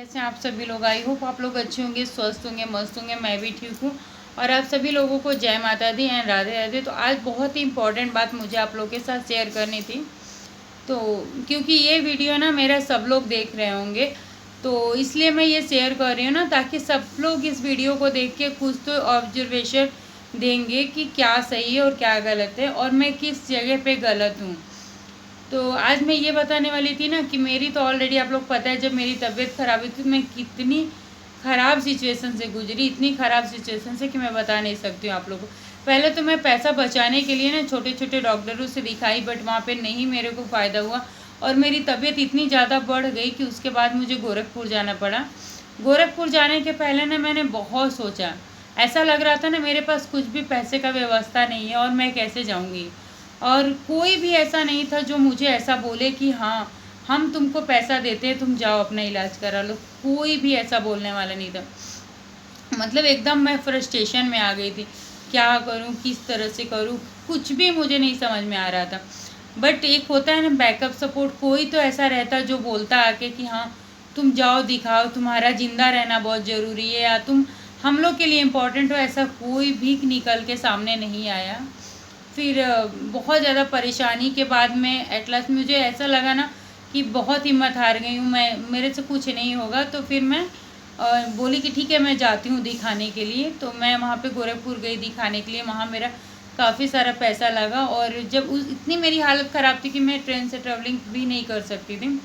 कैसे हैं आप सभी लोग। आई होप आप लोग अच्छे होंगे, स्वस्थ होंगे, मस्त होंगे। मैं भी ठीक हूँ। और आप सभी लोगों को जय माता दी एंड राधे राधे। तो आज बहुत ही इंपॉर्टेंट बात मुझे आप लोगों के साथ शेयर करनी थी। तो क्योंकि ये वीडियो ना मेरा सब लोग देख रहे होंगे, तो इसलिए मैं ये शेयर कर रही हूँ ना, ताकि सब लोग इस वीडियो को देख के कुछ तो ऑब्जर्वेशन देंगे कि क्या सही है और क्या गलत है और मैं किस जगह पे गलत हूँ। तो आज मैं ये बताने वाली थी ना कि मेरी तो ऑलरेडी आप लोग पता है, जब मेरी तबीयत ख़राब हुई थी मैं कितनी ख़राब सिचुएशन से गुजरी, इतनी ख़राब सिचुएशन से कि मैं बता नहीं सकती हूँ आप लोगों को। पहले तो मैं पैसा बचाने के लिए ना छोटे छोटे डॉक्टरों से दिखाई, बट वहाँ पे नहीं मेरे को फ़ायदा हुआ और मेरी तबीयत इतनी ज़्यादा बढ़ गई कि उसके बाद मुझे गोरखपुर जाना पड़ा। गोरखपुर जाने के पहले ना मैंने बहुत सोचा, ऐसा लग रहा था ना मेरे पास कुछ भी पैसे का व्यवस्था नहीं है और मैं कैसे जाऊँगी। और कोई भी ऐसा नहीं था जो मुझे ऐसा बोले कि हाँ हम तुमको पैसा देते हैं, तुम जाओ अपना इलाज करा लो। कोई भी ऐसा बोलने वाला नहीं था। मतलब एकदम मैं फ्रस्ट्रेशन में आ गई थी, क्या करूँ, किस तरह से करूँ, कुछ भी मुझे नहीं समझ में आ रहा था। बट एक होता है ना बैकअप सपोर्ट, कोई तो ऐसा रहता जो बोलता आके कि हाँ तुम जाओ दिखाओ, तुम्हारा ज़िंदा रहना बहुत ज़रूरी है, या तुम हम लोग के लिए इम्पोर्टेंट हो। ऐसा कोई भी निकल के सामने नहीं आया। फिर बहुत ज़्यादा परेशानी के बाद में एट लास्ट मुझे ऐसा लगा ना कि बहुत हिम्मत हार गई हूँ मैं, मेरे से कुछ नहीं होगा। तो फिर मैं बोली कि ठीक है मैं जाती हूँ दिखाने के लिए। तो मैं वहाँ पे गोरखपुर गई दिखाने के लिए। वहाँ मेरा काफ़ी सारा पैसा लगा और जब उस इतनी मेरी हालत ख़राब थी कि मैं ट्रेन से ट्रैवलिंग भी नहीं कर सकती थी।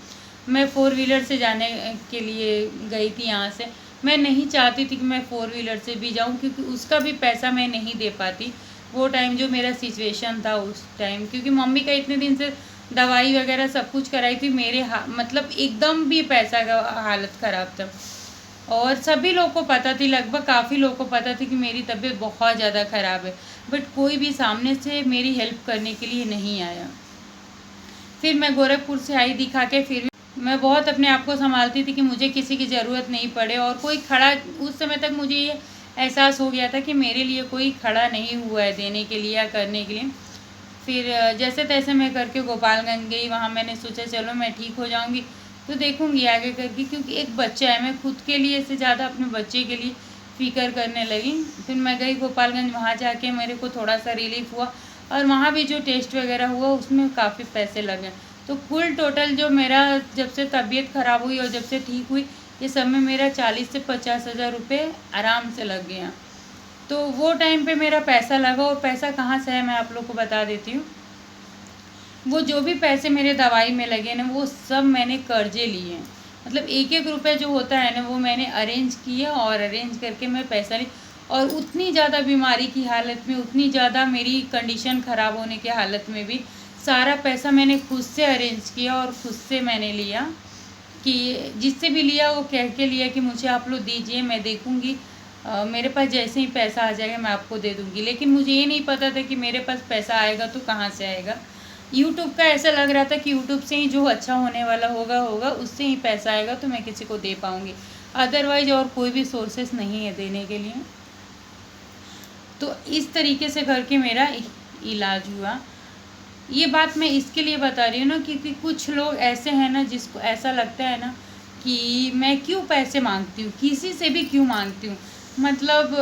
मैं 4 व्हीलर से जाने के लिए गई थी यहाँ से। मैं नहीं चाहती थी कि मैं 4 व्हीलर से भी जाऊँ, क्योंकि उसका भी पैसा मैं नहीं दे पाती वो टाइम जो मेरा सिचुएशन था उस टाइम। क्योंकि मम्मी का इतने दिन से दवाई वगैरह सब कुछ कराई थी, मेरे मतलब एकदम भी पैसा का हालत ख़राब था। और सभी लोग को पता थी, लगभग काफ़ी लोग को पता थी कि मेरी तबीयत बहुत ज़्यादा ख़राब है, बट कोई भी सामने से मेरी हेल्प करने के लिए नहीं आया। फिर मैं गोरखपुर से आई दिखा के। फिर मैं बहुत अपने आप को संभालती थी कि मुझे किसी की ज़रूरत नहीं पड़े और कोई खड़ा, उस समय तक मुझे ये एहसास हो गया था कि मेरे लिए कोई खड़ा नहीं हुआ है देने के लिए या करने के लिए। फिर जैसे तैसे मैं करके गोपालगंज गई। वहाँ मैंने सोचा चलो मैं ठीक हो जाऊँगी तो देखूँगी आगे करके, क्योंकि एक बच्चा है, मैं खुद के लिए से ज़्यादा अपने बच्चे के लिए फ़िक्र करने लगी। फिर मैं गई गोपालगंज, वहाँ जाके मेरे को थोड़ा सा रिलीफ हुआ और वहाँ भी जो टेस्ट वगैरह हुआ उसमें काफ़ी पैसे लगे। तो कुल टोटल जो मेरा जब से तबीयत ख़राब हुई और जब से ठीक हुई, ये सब में मेरा 40 से 50 हज़ार रुपये आराम से लग गया। तो वो टाइम पे मेरा पैसा लगा, और पैसा कहाँ से है मैं आप लोग को बता देती हूँ। वो जो भी पैसे मेरे दवाई में लगे ना, वो सब मैंने कर्जे लिए हैं। मतलब एक एक रुपये जो होता है ना वो मैंने अरेंज किया और अरेंज करके मैं पैसा ली। और उतनी ज़्यादा बीमारी की हालत में, उतनी ज़्यादा मेरी कंडीशन ख़राब होने की हालत में भी सारा पैसा मैंने खुद से अरेंज किया और खुद से मैंने लिया। कि जिससे भी लिया वो कह के लिया कि मुझे आप लोग दीजिए, मैं देखूँगी, मेरे पास जैसे ही पैसा आ जाएगा मैं आपको दे दूँगी। लेकिन मुझे ये नहीं पता था कि मेरे पास पैसा आएगा तो कहाँ से आएगा। यूट्यूब का ऐसा लग रहा था कि यूट्यूब से ही जो अच्छा होने वाला होगा उससे ही पैसा आएगा तो मैं किसी को दे पाऊँगी, अदरवाइज और कोई भी सोर्सेस नहीं है देने के लिए। तो इस तरीके से करके मेरा इलाज हुआ। ये बात मैं इसके लिए बता रही हूँ ना, क्योंकि कुछ लोग ऐसे हैं ना जिसको ऐसा लगता है ना कि मैं क्यों पैसे मांगती हूँ, किसी से भी क्यों मांगती हूँ। मतलब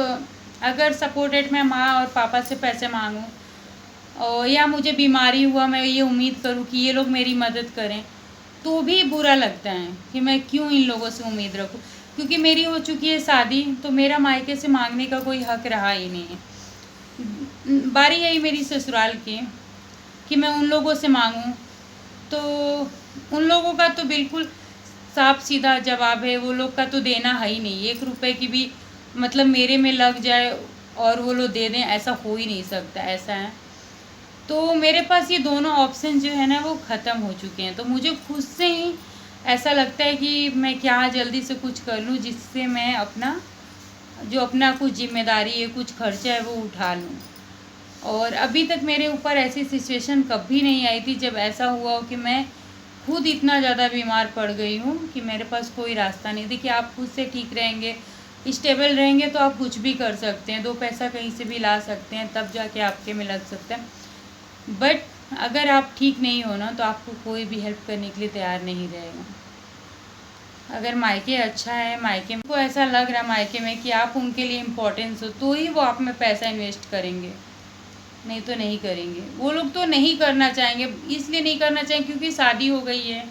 अगर सपोर्टेड मैं माँ और पापा से पैसे मांगूँ, और या मुझे बीमारी हुआ मैं ये उम्मीद करूँ कि ये लोग मेरी मदद करें, तो भी बुरा लगता है कि मैं क्यों इन लोगों से उम्मीद रखूँ। क्योंकि मेरी हो चुकी है शादी, तो मेरा मायके से मांगने का कोई हक रहा ही नहीं है। बारी आई मेरी ससुराल की कि मैं उन लोगों से मांगूं, तो उन लोगों का तो बिल्कुल साफ सीधा जवाब है, वो लोग का तो देना है ही नहीं। 1 रुपए की भी मतलब मेरे में लग जाए और वो लोग दे दें, ऐसा हो ही नहीं सकता, ऐसा है। तो मेरे पास ये दोनों ऑप्शन जो है ना वो ख़त्म हो चुके हैं। तो मुझे खुद से ही ऐसा लगता है कि मैं क्या जल्दी से कुछ कर लूँ जिससे मैं अपना कुछ जिम्मेदारी है, कुछ खर्चा है वो उठा लूँ। और अभी तक मेरे ऊपर ऐसी सिचुएशन कभी नहीं आई थी जब ऐसा हुआ हो कि मैं खुद इतना ज़्यादा बीमार पड़ गई हूँ कि मेरे पास कोई रास्ता नहीं। देखिए, आप खुद से ठीक रहेंगे, स्टेबल रहेंगे तो आप कुछ भी कर सकते हैं, 2 पैसा कहीं से भी ला सकते हैं, तब जाके आपके में लग सकता है। बट अगर आप ठीक नहीं हो ना, तो आपको कोई भी हेल्प करने के लिए तैयार नहीं रहेगा। अगर मायके अच्छा है, मायके में को ऐसा लग रहा है मायके में कि आप उनके लिए इम्पोर्टेंस हो, तो ही वो आप में पैसा इन्वेस्ट करेंगे, नहीं तो नहीं करेंगे। वो लोग तो नहीं करना चाहेंगे, इसलिए नहीं करना चाहेंगे क्योंकि शादी हो गई है,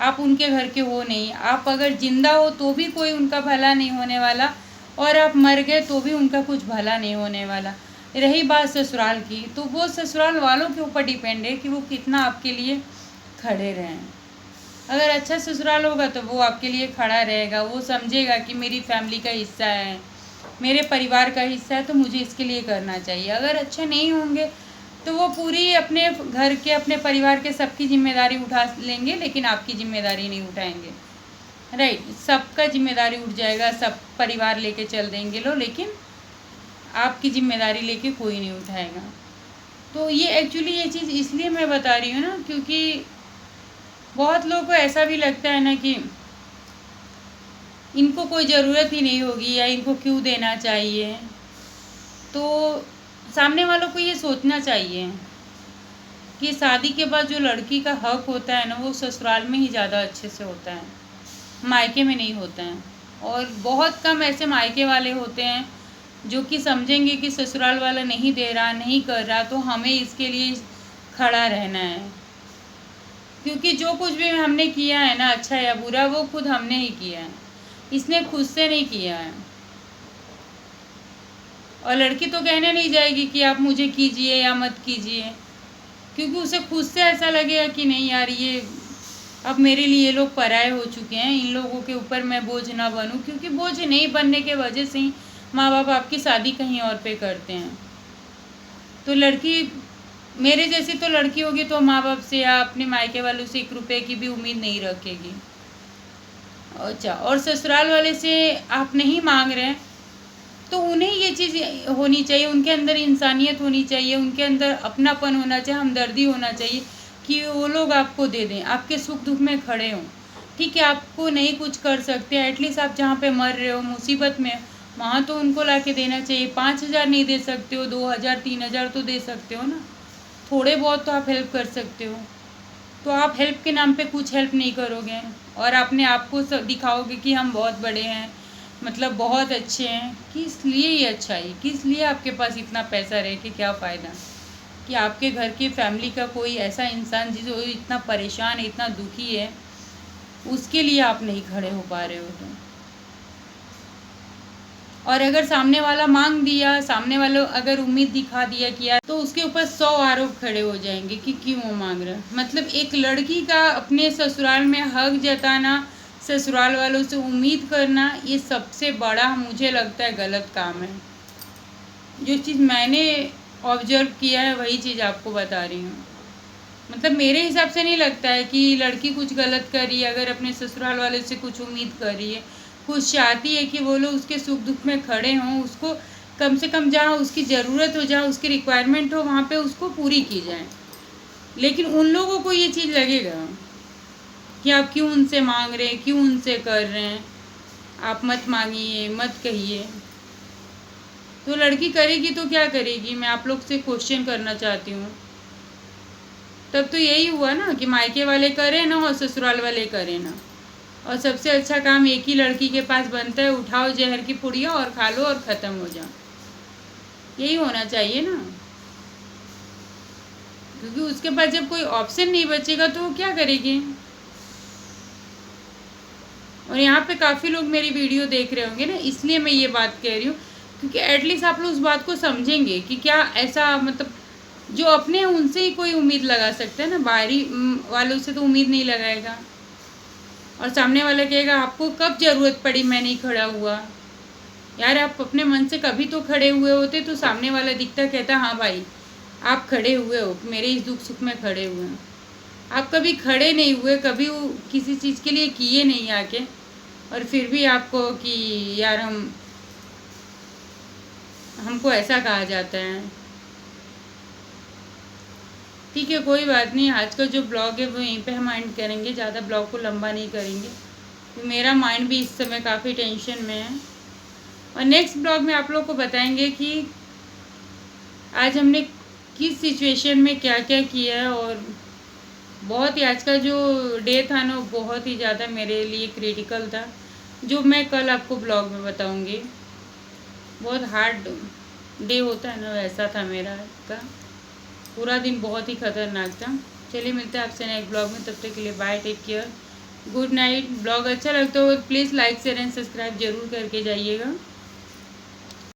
आप उनके घर के हो नहीं। आप अगर ज़िंदा हो तो भी कोई उनका भला नहीं होने वाला, और आप मर गए तो भी उनका कुछ भला नहीं होने वाला। रही बात ससुराल की, तो वो ससुराल वालों के ऊपर डिपेंड है कि वो कितना आपके लिए खड़े रहें। अगर अच्छा ससुराल होगा तो वो आपके लिए खड़ा रहेगा, वो समझेगा कि मेरी फैमिली का हिस्सा है, मेरे परिवार का हिस्सा है, तो मुझे इसके लिए करना चाहिए। अगर अच्छे नहीं होंगे तो वो पूरी अपने घर के, अपने परिवार के सबकी जिम्मेदारी उठा लेंगे, लेकिन आपकी जिम्मेदारी नहीं उठाएंगे। राइट, सबका जिम्मेदारी उठ जाएगा, सब परिवार लेके चल देंगे लो, लेकिन आपकी जिम्मेदारी लेके कोई नहीं उठाएगा। तो ये एक्चुअली ये चीज़ इसलिए मैं बता रही हूँ ना, क्योंकि बहुत लोगों को ऐसा भी लगता है ना कि इनको कोई ज़रूरत ही नहीं होगी, या इनको क्यों देना चाहिए। तो सामने वालों को ये सोचना चाहिए कि शादी के बाद जो लड़की का हक होता है ना, वो ससुराल में ही ज़्यादा अच्छे से होता है, मायके में नहीं होता है। और बहुत कम ऐसे मायके वाले होते हैं जो कि समझेंगे कि ससुराल वाला नहीं दे रहा, नहीं कर रहा, तो हमें इसके लिए खड़ा रहना है। क्योंकि जो कुछ भी हमने किया है ना, अच्छा या बुरा, वो खुद हमने ही किया है, इसने खुद से नहीं किया है। और लड़की तो कहने नहीं जाएगी कि आप मुझे कीजिए या मत कीजिए, क्योंकि उसे खुद से ऐसा लगेगा कि नहीं यार, ये अब मेरे लिए ये लोग पराये हो चुके हैं, इन लोगों के ऊपर मैं बोझ ना बनूं। क्योंकि बोझ नहीं बनने के वजह से ही माँ बाप आपकी शादी कहीं और पे करते हैं। तो लड़की मेरे जैसी तो लड़की होगी तो माँ बाप से या अपने मायके वालों से 1 रुपये की भी उम्मीद नहीं रखेगी। अच्छा, और ससुराल वाले से आप नहीं मांग रहे हैं तो उन्हें ये चीज़ होनी चाहिए, उनके अंदर इंसानियत होनी चाहिए, उनके अंदर अपनापन होना चाहिए, हमदर्दी होना चाहिए कि वो लोग आपको दे दें, आपके सुख दुख में खड़े हों। ठीक है, आपको नहीं कुछ कर सकते, एटलीस्ट आप जहाँ पे मर रहे हो, मुसीबत में, वहाँ तो उनको ला के देना चाहिए। 5,000 नहीं दे सकते हो, 2,000 3,000 तो दे सकते हो ना, थोड़े बहुत तो आप हेल्प कर सकते हो। तो आप हेल्प के नाम पे कुछ हेल्प नहीं करोगे और अपने आप को दिखाओगे कि हम बहुत बड़े हैं, मतलब बहुत अच्छे हैं। किस लिए ये अच्छाई, किस लिए आपके पास इतना पैसा रहे कि क्या फ़ायदा, कि आपके घर की फैमिली का कोई ऐसा इंसान जो इतना परेशान है, इतना दुखी है, उसके लिए आप नहीं खड़े हो पा रहे हो। तो और अगर सामने वाला मांग दिया, सामने वाला अगर उम्मीद दिखा दिया कि यार, तो उसके ऊपर 100 आरोप खड़े हो जाएंगे कि क्यों वो मांग रहा है। मतलब एक लड़की का अपने ससुराल में हक जताना, ससुराल वालों से उम्मीद करना, ये सबसे बड़ा मुझे लगता है गलत काम है। जो चीज़ मैंने ऑब्जर्व किया है वही चीज़ आपको बता रही हूँ। मतलब मेरे हिसाब से नहीं लगता है कि लड़की कुछ गलत कर रही है अगर अपने ससुराल वाले से कुछ उम्मीद कर रही है। कुछ चाहती है कि वो लोग उसके सुख दुख में खड़े हों, उसको कम से कम जहाँ उसकी ज़रूरत हो, जहाँ उसकी रिक्वायरमेंट हो, वहाँ पे उसको पूरी की जाए। लेकिन उन लोगों को ये चीज़ लगेगा कि आप क्यों उनसे मांग रहे हैं, क्यों उनसे कर रहे हैं, आप मत मांगिए, मत कहिए। तो लड़की करेगी तो क्या करेगी, मैं आप लोग से क्वेश्चन करना चाहती हूँ। तब तो यही हुआ ना कि मायके वाले करें ना और ससुराल वाले करें ना, और सबसे अच्छा काम एक ही लड़की के पास बनता है, उठाओ जहर की पुड़िया और खा लो और ख़त्म हो जाओ। यही होना चाहिए ना, क्योंकि उसके पास जब कोई ऑप्शन नहीं बचेगा तो वो क्या करेगी। और यहाँ पे काफ़ी लोग मेरी वीडियो देख रहे होंगे ना, इसलिए मैं ये बात कह रही हूँ, क्योंकि एटलीस्ट आप लोग उस बात को समझेंगे कि क्या ऐसा, मतलब जो अपने हैं उनसे ही कोई उम्मीद लगा सकता है ना, बाहरी वालों से तो उम्मीद नहीं लगाएगा। और सामने वाला कहेगा आपको कब ज़रूरत पड़ी मैं नहीं खड़ा हुआ। यार आप अपने मन से कभी तो खड़े हुए होते तो सामने वाला दिखता, कहता हाँ भाई आप खड़े हुए हो, मेरे इस दुख सुख में खड़े हुए हैं। आप कभी खड़े नहीं हुए, कभी वो किसी चीज़ के लिए किए नहीं आके, और फिर भी आपको कि यार हमको ऐसा कहा जाता है। ठीक है, कोई बात नहीं, आज का जो ब्लॉग है वो यहीं पे हम एंड करेंगे, ज़्यादा ब्लॉग को लंबा नहीं करेंगे, तो मेरा माइंड भी इस समय काफ़ी टेंशन में है। और नेक्स्ट ब्लॉग में आप लोग को बताएंगे कि आज हमने किस सिचुएशन में क्या क्या किया है और बहुत ही आज का जो डे था ना, बहुत ही ज़्यादा मेरे लिए क्रिटिकल था, जो मैं कल आपको ब्लॉग में बताऊंगी। बहुत हार्ड डे होता है ना, वैसा था मेरा का। पूरा दिन बहुत ही खतरनाक था। चलिए मिलते हैं आपसे नेक्स्ट ब्लॉग में, तब तक के लिए bye, take care, good night. Blog अच्छा लगता हो please like share and subscribe जरूर करके जाइएगा।